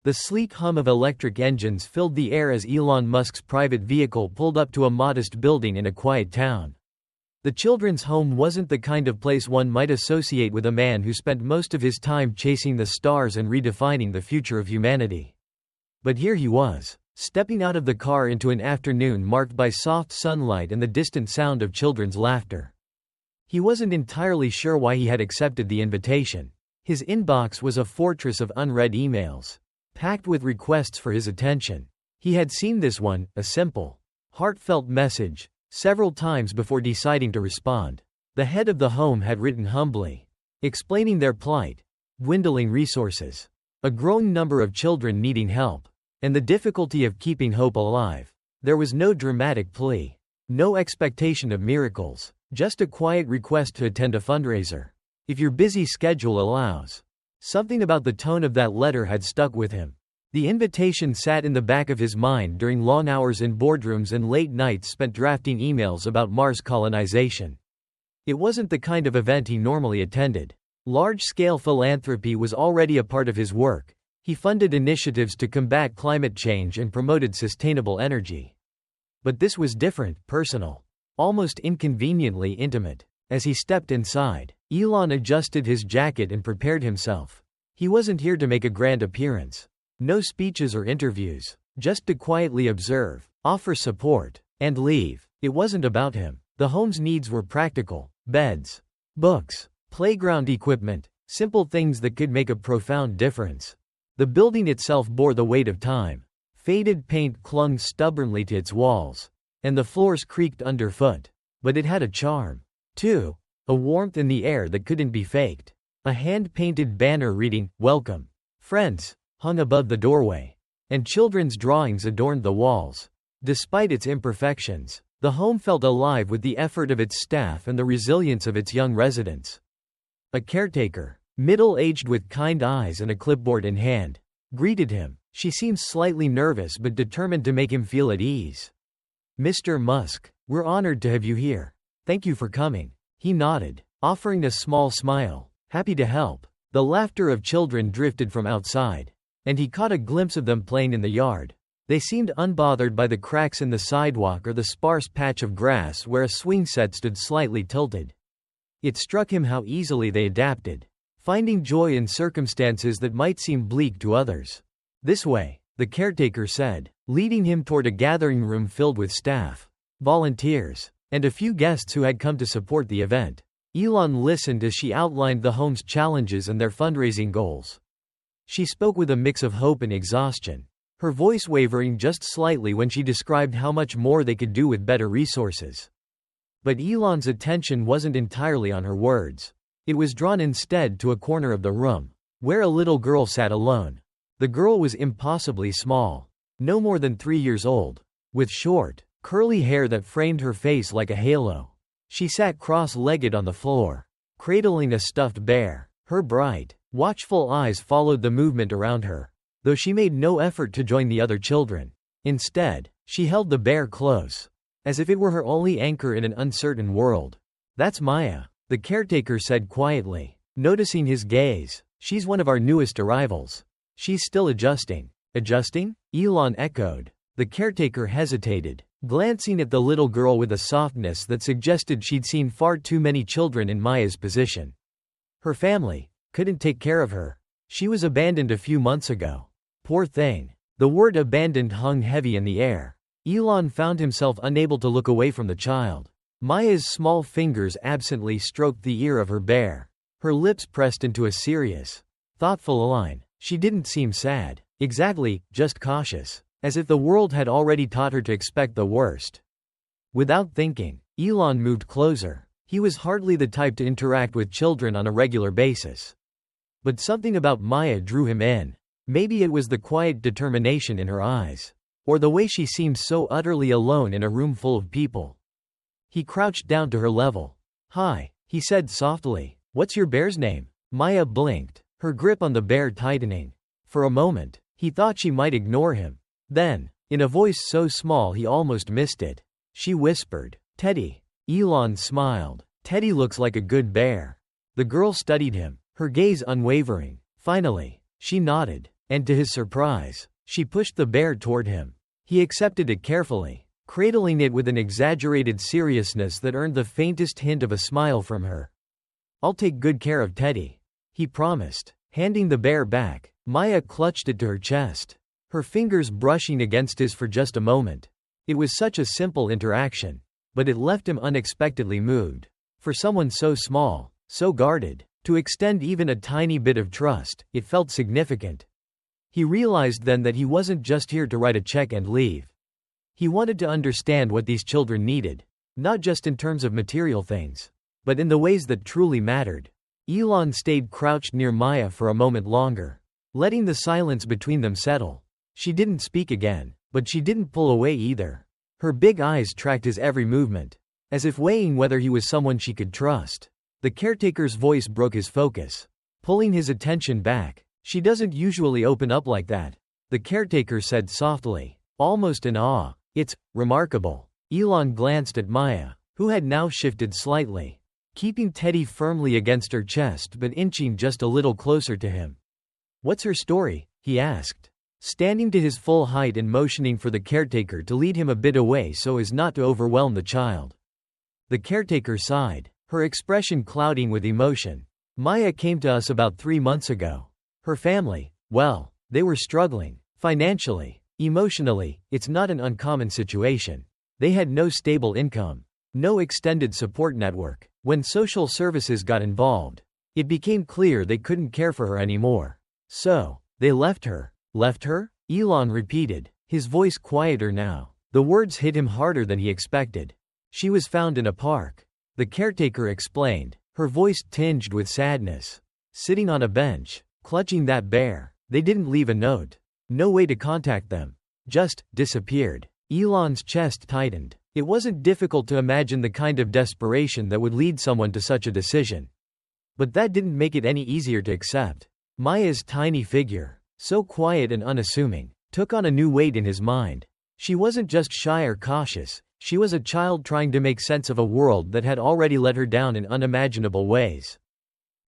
The sleek hum of electric engines filled the air as Elon Musk's private vehicle pulled up to a modest building in a quiet town. The children's home wasn't the kind of place one might associate with a man who spent most of his time chasing the stars and redefining the future of humanity. But here he was, stepping out of the car into an afternoon marked by soft sunlight and the distant sound of children's laughter. He wasn't entirely sure why he had accepted the invitation. His inbox was a fortress of unread emails, packed with requests for his attention. He had seen this one, a simple, heartfelt message, several times before deciding to respond. The head of the home had written humbly, explaining their plight, dwindling resources, a growing number of children needing help, and the difficulty of keeping hope alive. There was no dramatic plea, no expectation of miracles, just a quiet request to attend a fundraiser, if your busy schedule allows. Something about the tone of that letter had stuck with him. The invitation sat in the back of his mind during long hours in boardrooms and late nights spent drafting emails about Mars colonization. It wasn't the kind of event he normally attended. Large-scale philanthropy was already a part of his work. He funded initiatives to combat climate change and promoted sustainable energy. But this was different, personal, almost inconveniently intimate. As he stepped inside, Elon adjusted his jacket and prepared himself. He wasn't here to make a grand appearance. No speeches or interviews, just to quietly observe, offer support, and leave. It wasn't about him. The home's needs were practical: beds, books, playground equipment, simple things that could make a profound difference. The building itself bore the weight of time. Faded paint clung stubbornly to its walls, and the floors creaked underfoot. But it had a charm, too, a warmth in the air that couldn't be faked. A hand-painted banner reading, "Welcome, Friends," hung above the doorway, and children's drawings adorned the walls. Despite its imperfections, the home felt alive with the effort of its staff and the resilience of its young residents. A caretaker, middle-aged with kind eyes and a clipboard in hand, greeted him. She seemed slightly nervous but determined to make him feel at ease. "Mr. Musk, we're honored to have you here. Thank you for coming." He nodded, offering a small smile. "Happy to help." The laughter of children drifted from outside, and he caught a glimpse of them playing in the yard. They seemed unbothered by the cracks in the sidewalk or the sparse patch of grass where a swing set stood slightly tilted. It struck him how easily they adapted, finding joy in circumstances that might seem bleak to others. "This way," the caretaker said, leading him toward a gathering room filled with staff, volunteers, and a few guests who had come to support the event. Elon listened as she outlined the home's challenges and their fundraising goals. She spoke with a mix of hope and exhaustion, her voice wavering just slightly when she described how much more they could do with better resources. But Elon's attention wasn't entirely on her words. It was drawn instead to a corner of the room, where a little girl sat alone. The girl was impossibly small, no more than 3 years old, with short, curly hair that framed her face like a halo. She sat cross-legged on the floor, cradling a stuffed bear. Her bright, watchful eyes followed the movement around her, though she made no effort to join the other children. Instead, she held the bear close, as if it were her only anchor in an uncertain world. "That's Maya," the caretaker said quietly, noticing his gaze. "She's one of our newest arrivals. She's still adjusting." "Adjusting?" Elon echoed. The caretaker hesitated, glancing at the little girl with a softness that suggested she'd seen far too many children in Maya's position. Her family couldn't take care of her. She was abandoned a few months ago. Poor thing. The word abandoned hung heavy in the air. Elon found himself unable to look away from the child. Maya's small fingers absently stroked the ear of her bear, her lips pressed into a serious, thoughtful line. She didn't seem sad. Exactly, just cautious, as if the world had already taught her to expect the worst. Without thinking, Elon moved closer. He was hardly the type to interact with children on a regular basis. But something about Maya drew him in. Maybe it was the quiet determination in her eyes, or the way she seemed so utterly alone in a room full of people. He crouched down to her level. "Hi," he said softly. "What's your bear's name?" Maya blinked, her grip on the bear tightening. For a moment, he thought she might ignore him. Then, in a voice so small he almost missed it, she whispered, "Teddy." Elon smiled. "Teddy looks like a good bear." The girl studied him, her gaze unwavering. Finally, she nodded. And to his surprise, she pushed the bear toward him. He accepted it carefully, cradling it with an exaggerated seriousness that earned the faintest hint of a smile from her. "I'll take good care of Teddy," he promised. Handing the bear back, Maya clutched it to her chest, her fingers brushing against his for just a moment. It was such a simple interaction, but it left him unexpectedly moved. For someone so small, so guarded, to extend even a tiny bit of trust, it felt significant. He realized then that he wasn't just here to write a check and leave. He wanted to understand what these children needed, not just in terms of material things, but in the ways that truly mattered. Elon stayed crouched near Maya for a moment longer, letting the silence between them settle. She didn't speak again, but she didn't pull away either. Her big eyes tracked his every movement, as if weighing whether he was someone she could trust. The caretaker's voice broke his focus, pulling his attention back. "She doesn't usually open up like that," the caretaker said softly, almost in awe. "It's remarkable." Elon glanced at Maya, who had now shifted slightly, keeping Teddy firmly against her chest but inching just a little closer to him. "What's her story?" he asked, standing to his full height and motioning for the caretaker to lead him a bit away so as not to overwhelm the child. The caretaker sighed, her expression clouding with emotion. "Maya came to us about 3 months ago. Her family, well, they were struggling, financially, emotionally. It's not an uncommon situation. They had no stable income, no extended support network. When social services got involved, it became clear they couldn't care for her anymore. So, they left her." "Left her?" Elon repeated, his voice quieter now. The words hit him harder than he expected. "She was found in a park," the caretaker explained, her voice tinged with sadness. "Sitting on a bench, clutching that bear. They didn't leave a note. No way to contact them. Just disappeared." Elon's chest tightened. It wasn't difficult to imagine the kind of desperation that would lead someone to such a decision. But that didn't make it any easier to accept. Maya's tiny figure, so quiet and unassuming, took on a new weight in his mind. She wasn't just shy or cautious, she was a child trying to make sense of a world that had already let her down in unimaginable ways.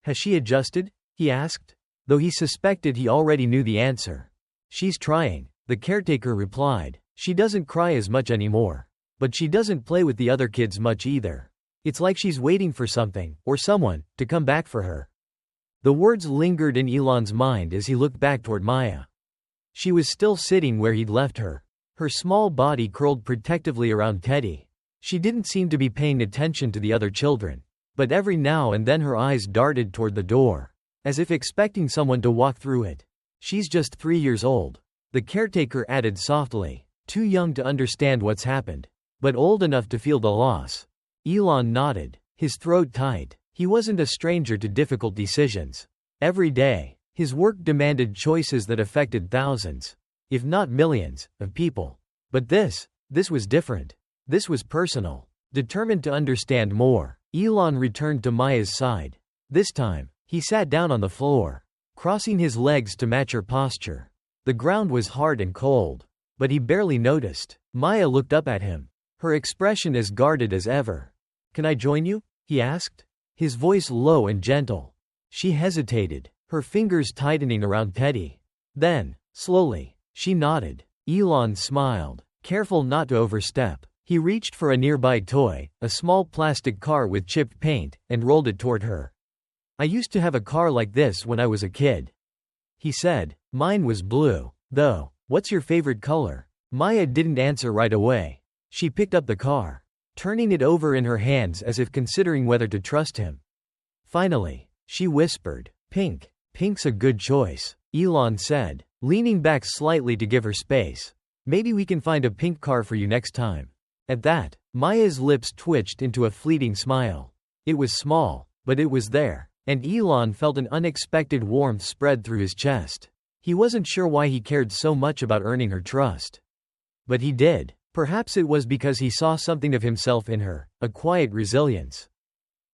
"Has she adjusted?" he asked, though he suspected he already knew the answer. "She's trying," the caretaker replied. "She doesn't cry as much anymore. But she doesn't play with the other kids much either. It's like she's waiting for something, or someone, to come back for her." The words lingered in Elon's mind as he looked back toward Maya. She was still sitting where he'd left her, her small body curled protectively around Teddy. She didn't seem to be paying attention to the other children, but every now and then her eyes darted toward the door, as if expecting someone to walk through it. "She's just 3 years old," the caretaker added softly, "too young to understand what's happened, but old enough to feel the loss." Elon nodded, his throat tight. He wasn't a stranger to difficult decisions. Every day, his work demanded choices that affected thousands, if not millions, of people. But this was different. This was personal. Determined to understand more, Elon returned to Maya's side. This time, he sat down on the floor, crossing his legs to match her posture. The ground was hard and cold, but he barely noticed. Maya looked up at him, her expression as guarded as ever. "Can I join you?" he asked, his voice low and gentle. She hesitated, her fingers tightening around Teddy. Then, slowly, she nodded. Elon smiled, careful not to overstep. He reached for a nearby toy, a small plastic car with chipped paint, and rolled it toward her. "I used to have a car like this when I was a kid," he said. "Mine was blue, though. What's your favorite color?" Maya didn't answer right away. She picked up the car, turning it over in her hands as if considering whether to trust him. Finally, she whispered, "Pink. Pink's a good choice," Elon said, leaning back slightly to give her space. "Maybe we can find a pink car for you next time." At that, Maya's lips twitched into a fleeting smile. It was small, but it was there, and Elon felt an unexpected warmth spread through his chest. He wasn't sure why he cared so much about earning her trust. But he did. Perhaps it was because he saw something of himself in her, a quiet resilience,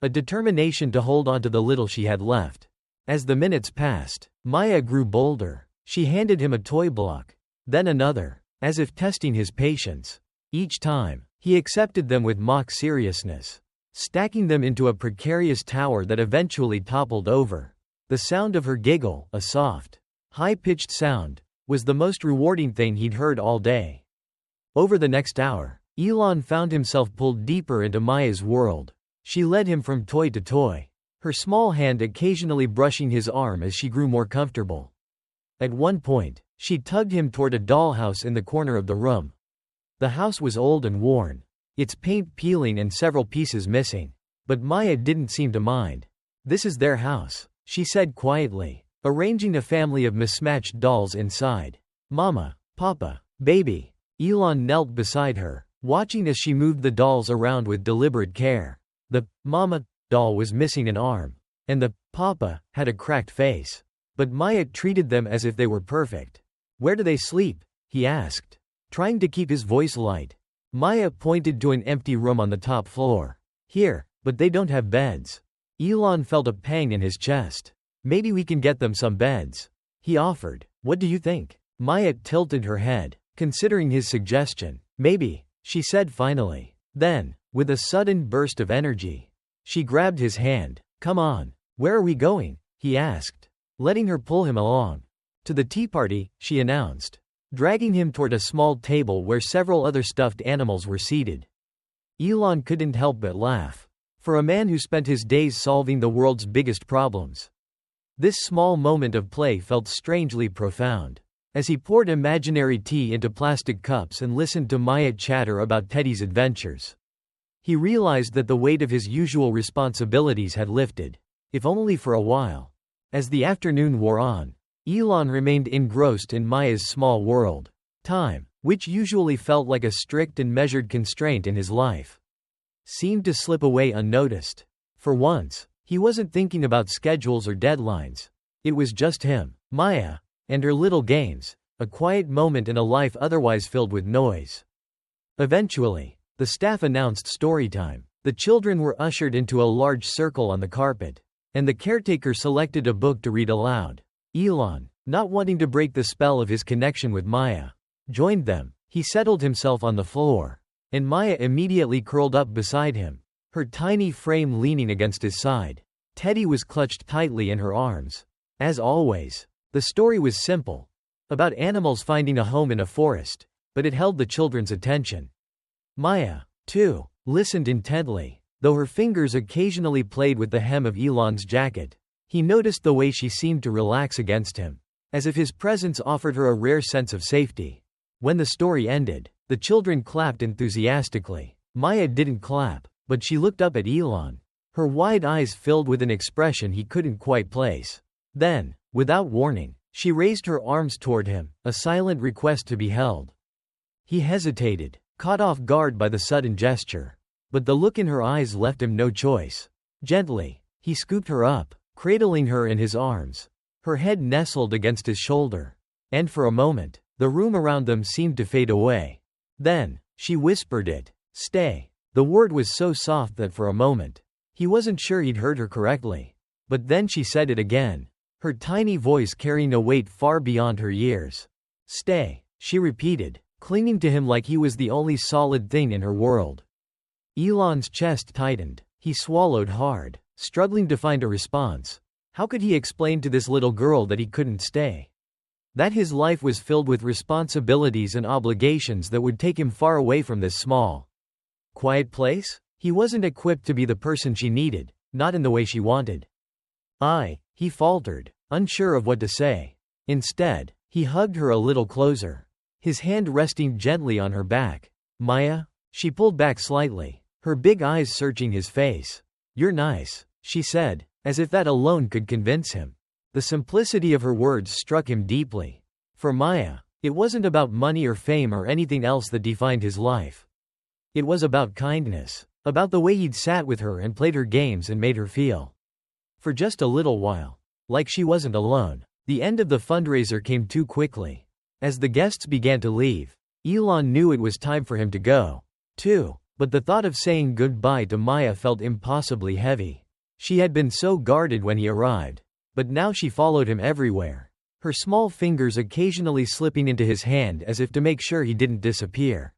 a determination to hold on to the little she had left. As the minutes passed, Maya grew bolder. She handed him a toy block, then another, as if testing his patience. Each time, he accepted them with mock seriousness, stacking them into a precarious tower that eventually toppled over. The sound of her giggle, a soft, high-pitched sound was the most rewarding thing he'd heard all day. Over the next hour, Elon found himself pulled deeper into Maya's world. She led him from toy to toy, her small hand occasionally brushing his arm as she grew more comfortable. At one point, she tugged him toward a dollhouse in the corner of the room. The house was old and worn, its paint peeling and several pieces missing. But Maya didn't seem to mind. "This is their house," she said quietly, arranging a family of mismatched dolls inside. "Mama, Papa, baby." Elon knelt beside her, watching as she moved the dolls around with deliberate care. The Mama doll was missing an arm, and the Papa had a cracked face. But Maya treated them as if they were perfect. "Where do they sleep?" he asked, trying to keep his voice light. Maya pointed to an empty room on the top floor. "Here, but they don't have beds." Elon felt a pang in his chest. "Maybe we can get them some beds," he offered. "What do you think?" Maya tilted her head, considering his suggestion. "Maybe," she said finally. Then, with a sudden burst of energy, she grabbed his hand. "Come on." "Where are we going?" he asked, letting her pull him along. "To the tea party," she announced, dragging him toward a small table where several other stuffed animals were seated. Elon couldn't help but laugh. For a man who spent his days solving the world's biggest problems, this small moment of play felt strangely profound. As he poured imaginary tea into plastic cups and listened to Maya chatter about Teddy's adventures, he realized that the weight of his usual responsibilities had lifted, if only for a while. As the afternoon wore on, Elon remained engrossed in Maya's small world. Time, which usually felt like a strict and measured constraint in his life, seemed to slip away unnoticed. For once, he wasn't thinking about schedules or deadlines. It was just him, Maya, and her little games, a quiet moment in a life otherwise filled with noise. Eventually, the staff announced story time. The children were ushered into a large circle on the carpet, and the caretaker selected a book to read aloud. Elon, not wanting to break the spell of his connection with Maya, joined them. He settled himself on the floor, and Maya immediately curled up beside him, her tiny frame leaning against his side. Teddy was clutched tightly in her arms. As always, the story was simple, about animals finding a home in a forest, but it held the children's attention. Maya, too, listened intently, though her fingers occasionally played with the hem of Elon's jacket. He noticed the way she seemed to relax against him, as if his presence offered her a rare sense of safety. When the story ended, the children clapped enthusiastically. Maya didn't clap, but she looked up at Elon, her wide eyes filled with an expression he couldn't quite place. Then, without warning, she raised her arms toward him, a silent request to be held. He hesitated, caught off guard by the sudden gesture. But the look in her eyes left him no choice. Gently, he scooped her up, cradling her in his arms. Her head nestled against his shoulder. And for a moment, the room around them seemed to fade away. Then, she whispered it. "Stay." The word was so soft that for a moment, he wasn't sure he'd heard her correctly. But then she said it again, her tiny voice carrying a weight far beyond her years. "Stay," she repeated, clinging to him like he was the only solid thing in her world. Elon's chest tightened. He swallowed hard, struggling to find a response. How could he explain to this little girl that he couldn't stay? That his life was filled with responsibilities and obligations that would take him far away from this small, quiet place? He wasn't equipped to be the person she needed, not in the way she wanted. He faltered, unsure of what to say. Instead, he hugged her a little closer, his hand resting gently on her back. "Maya?" She pulled back slightly, her big eyes searching his face. "You're nice," she said, as if that alone could convince him. The simplicity of her words struck him deeply. For Maya, it wasn't about money or fame or anything else that defined his life. It was about kindness, about the way he'd sat with her and played her games and made her feel, for just a little while, like she wasn't alone. The end of the fundraiser came too quickly. As the guests began to leave, Elon knew it was time for him to go, too. But the thought of saying goodbye to Maya felt impossibly heavy. She had been so guarded when he arrived, but now she followed him everywhere, her small fingers occasionally slipping into his hand as if to make sure he didn't disappear.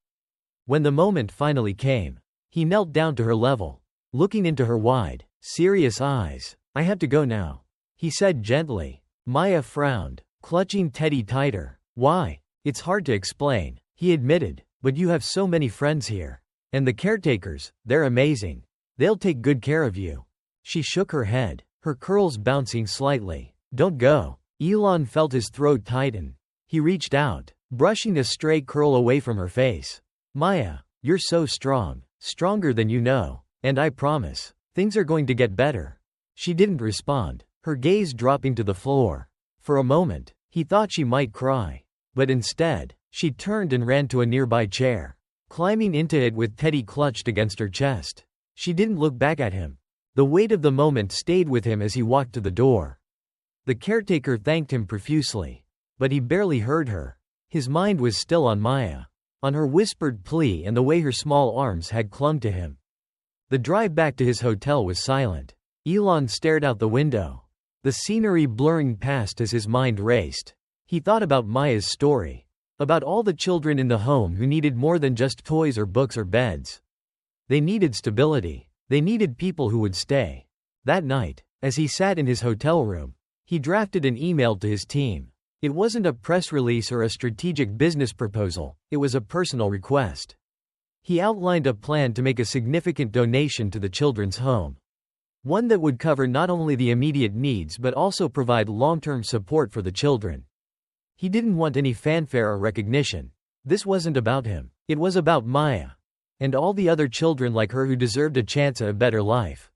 When the moment finally came, he knelt down to her level, looking into her wide, serious eyes. "I have to go now," he said gently. Maya frowned, clutching Teddy tighter. "Why? It's hard to explain," he admitted, "but you have so many friends here. And the caretakers, they're amazing. They'll take good care of you." She shook her head, her curls bouncing slightly. "Don't go." Elon felt his throat tighten. He reached out, brushing a stray curl away from her face. "Maya, you're so strong, stronger than you know. And I promise, things are going to get better." She didn't respond, her gaze dropping to the floor. For a moment, he thought she might cry. But instead, she turned and ran to a nearby chair, climbing into it with Teddy clutched against her chest. She didn't look back at him. The weight of the moment stayed with him as he walked to the door. The caretaker thanked him profusely. But he barely heard her. His mind was still on Maya, on her whispered plea and the way her small arms had clung to him. The drive back to his hotel was silent. Elon stared out the window, the scenery blurring past as his mind raced. He thought about Maya's story, about all the children in the home who needed more than just toys or books or beds. They needed stability. They needed people who would stay. That night, as he sat in his hotel room, he drafted an email to his team. It wasn't a press release or a strategic business proposal, it was a personal request. He outlined a plan to make a significant donation to the children's home. One that would cover not only the immediate needs but also provide long-term support for the children. He didn't want any fanfare or recognition. This wasn't about him. It was about Maya. And all the other children like her who deserved a chance at a better life.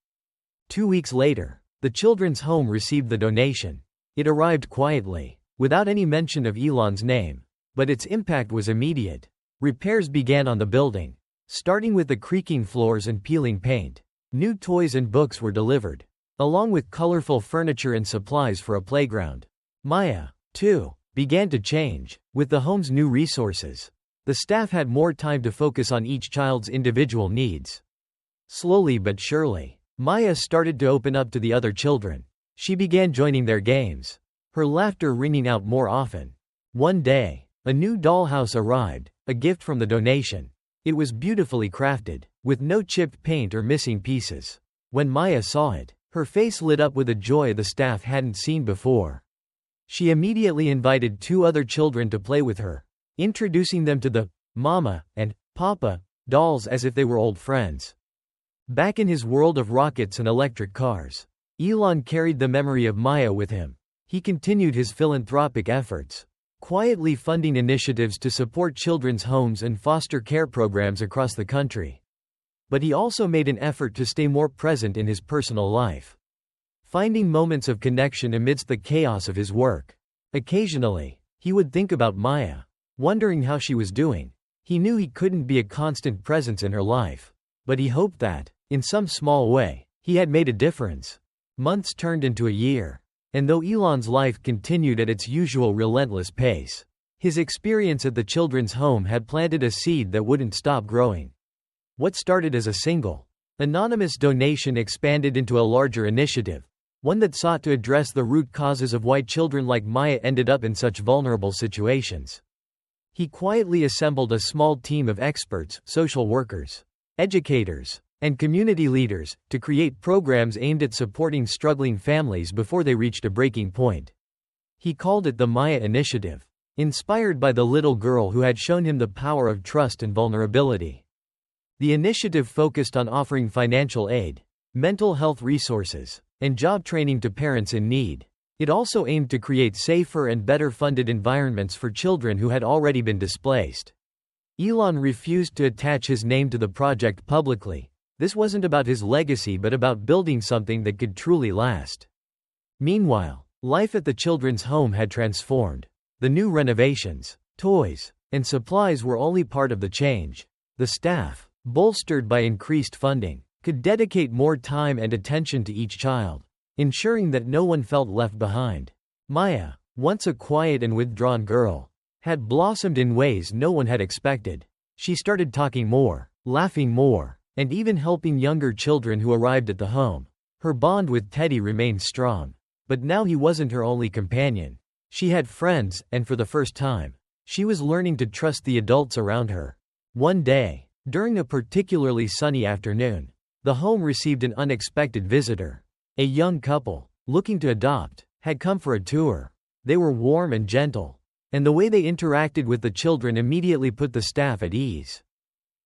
2 weeks later, the children's home received the donation. It arrived quietly, without any mention of Elon's name. But its impact was immediate. Repairs began on the building, starting with the creaking floors and peeling paint. New toys and books were delivered, along with colorful furniture and supplies for a playground. Maya, too, began to change. With the home's new resources, the staff had more time to focus on each child's individual needs. Slowly but surely, Maya started to open up to the other children. She began joining their games, her laughter ringing out more often. One day, a new dollhouse arrived, a gift from the donation. It was beautifully crafted, with no chipped paint or missing pieces. When Maya saw it, her face lit up with a joy the staff hadn't seen before. She immediately invited 2 other children to play with her, introducing them to the Mama and Papa dolls as if they were old friends. Back in his world of rockets and electric cars, Elon carried the memory of Maya with him. He continued his philanthropic efforts, quietly funding initiatives to support children's homes and foster care programs across the country. But he also made an effort to stay more present in his personal life, finding moments of connection amidst the chaos of his work. Occasionally, he would think about Maya, wondering how she was doing. He knew he couldn't be a constant presence in her life, but he hoped that, in some small way, he had made a difference. Months turned into a year. And though Elon's life continued at its usual relentless pace, his experience at the children's home had planted a seed that wouldn't stop growing. What started as a single, anonymous donation expanded into a larger initiative, one that sought to address the root causes of why children like Maya ended up in such vulnerable situations. He quietly assembled a small team of experts, social workers, educators, and community leaders, to create programs aimed at supporting struggling families before they reached a breaking point. He called it the Maya Initiative, inspired by the little girl who had shown him the power of trust and vulnerability. The initiative focused on offering financial aid, mental health resources, and job training to parents in need. It also aimed to create safer and better funded environments for children who had already been displaced. Elon refused to attach his name to the project publicly. This wasn't about his legacy but about building something that could truly last. Meanwhile, life at the children's home had transformed. The new renovations, toys, and supplies were only part of the change. The staff, bolstered by increased funding, could dedicate more time and attention to each child, ensuring that no one felt left behind. Maya, once a quiet and withdrawn girl, had blossomed in ways no one had expected. She started talking more, laughing more, and even helping younger children who arrived at the home. Her bond with Teddy remained strong. But now he wasn't her only companion. She had friends, and for the first time, she was learning to trust the adults around her. One day, during a particularly sunny afternoon, the home received an unexpected visitor. A young couple, looking to adopt, had come for a tour. They were warm and gentle, and the way they interacted with the children immediately put the staff at ease.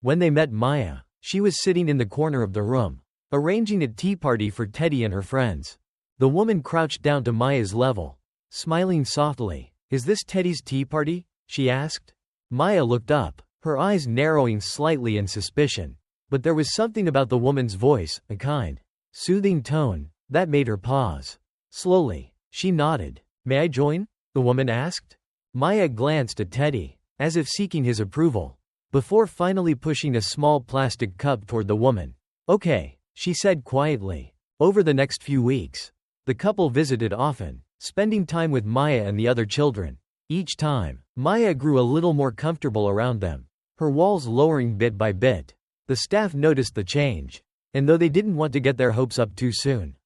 When they met Maya, she was sitting in the corner of the room, arranging a tea party for Teddy and her friends. The woman crouched down to Maya's level, smiling softly. "Is this Teddy's tea party?" she asked. Maya looked up, her eyes narrowing slightly in suspicion. But there was something about the woman's voice, a kind, soothing tone, that made her pause. Slowly, she nodded. "May I join?" the woman asked. Maya glanced at Teddy, as if seeking his approval, before finally pushing a small plastic cup toward the woman. "Okay," she said quietly. Over the next few weeks, the couple visited often, spending time with Maya and the other children. Each time, Maya grew a little more comfortable around them, her walls lowering bit by bit. The staff noticed the change, and though they didn't want to get their hopes up too soon,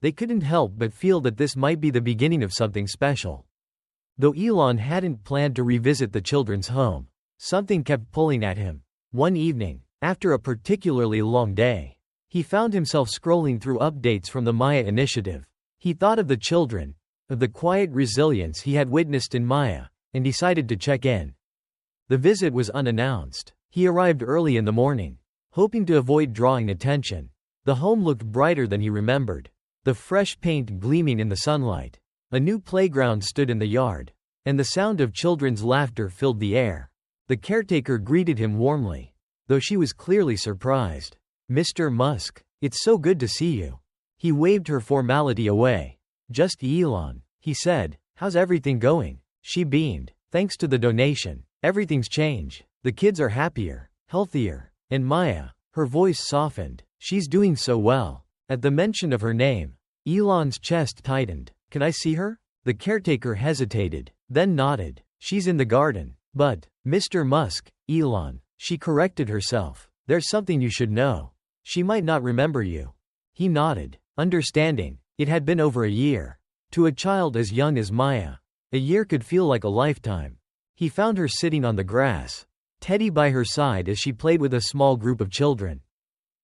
they couldn't help but feel that this might be the beginning of something special. Though Elon hadn't planned to revisit the children's home, something kept pulling at him. One evening, after a particularly long day, he found himself scrolling through updates from the Maya initiative. He thought of the children, of the quiet resilience he had witnessed in Maya, and decided to check in. The visit was unannounced. He arrived early in the morning, hoping to avoid drawing attention. The home looked brighter than he remembered, the fresh paint gleaming in the sunlight. A new playground stood in the yard, and the sound of children's laughter filled the air. The caretaker greeted him warmly, though she was clearly surprised. "Mr. Musk, it's so good to see you." He waved her formality away. "Just Elon," he said. "How's everything going?" She beamed. "Thanks to the donation, everything's changed. The kids are happier, healthier." And Maya, her voice softened. "She's doing so well." At the mention of her name, Elon's chest tightened. "Can I see her?" The caretaker hesitated, then nodded. "She's in the garden." "But, Mr. Musk," Elon, she corrected herself. "There's something you should know. She might not remember you." He nodded, understanding. It had been over a year. To a child as young as Maya, a year could feel like a lifetime. He found her sitting on the grass, Teddy by her side as she played with a small group of children.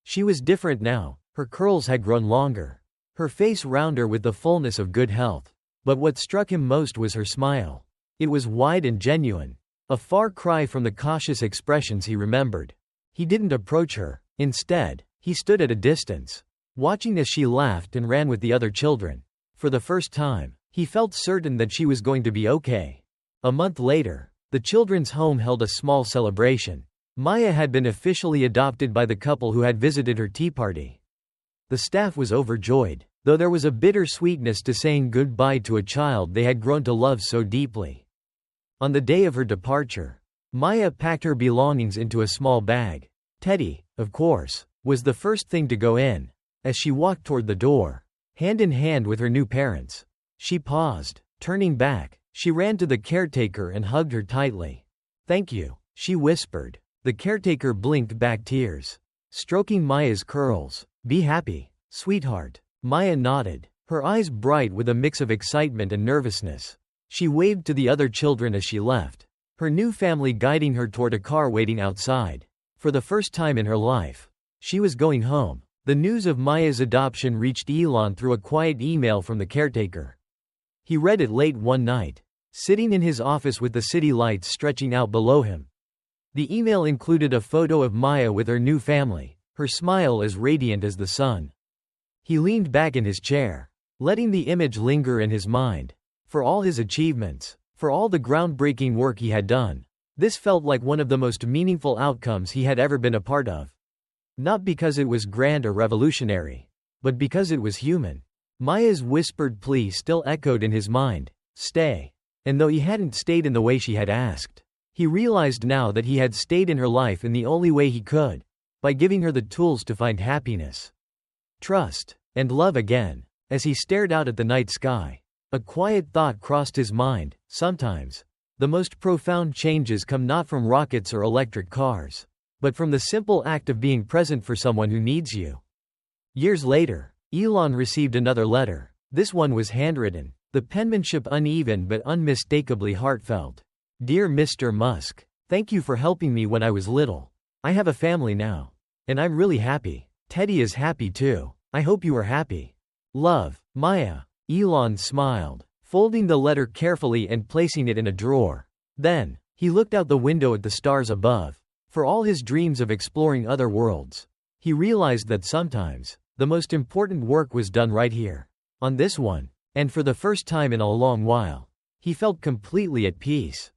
She was different now. Her curls had grown longer, her face rounder with the fullness of good health. But what struck him most was her smile. It was wide and genuine, a far cry from the cautious expressions he remembered. He didn't approach her. Instead, he stood at a distance, watching as she laughed and ran with the other children. For the first time, he felt certain that she was going to be okay. A month later, the children's home held a small celebration. Maya had been officially adopted by the couple who had visited her tea party. The staff was overjoyed, though there was a bitter sweetness to saying goodbye to a child they had grown to love so deeply. On the day of her departure, Maya packed her belongings into a small bag. Teddy, of course, was the first thing to go in. As she walked toward the door, hand in hand with her new parents, she paused. Turning back, she ran to the caretaker and hugged her tightly. "Thank you," she whispered. The caretaker blinked back tears, stroking Maya's curls. "Be happy, sweetheart." Maya nodded, her eyes bright with a mix of excitement and nervousness. She waved to the other children as she left, her new family guiding her toward a car waiting outside. For the first time in her life, she was going home. The news of Maya's adoption reached Elon through a quiet email from the caretaker. He read it late one night, sitting in his office with the city lights stretching out below him. The email included a photo of Maya with her new family, her smile as radiant as the sun. He leaned back in his chair, letting the image linger in his mind. For all his achievements, for all the groundbreaking work he had done, this felt like one of the most meaningful outcomes he had ever been a part of. Not because it was grand or revolutionary, but because it was human. Maya's whispered plea still echoed in his mind, "Stay." And though he hadn't stayed in the way she had asked, he realized now that he had stayed in her life in the only way he could, by giving her the tools to find happiness, trust, and love again. As he stared out at the night sky, a quiet thought crossed his mind. Sometimes, the most profound changes come not from rockets or electric cars, but from the simple act of being present for someone who needs you. Years later, Elon received another letter. This one was handwritten, the penmanship uneven but unmistakably heartfelt. "Dear Mr. Musk, thank you for helping me when I was little. I have a family now, and I'm really happy. Teddy is happy too. I hope you are happy. Love, Maya." Elon smiled, folding the letter carefully and placing it in a drawer. Then, he looked out the window at the stars above. For all his dreams of exploring other worlds, he realized that sometimes, the most important work was done right here, on this one. And for the first time in a long while, he felt completely at peace.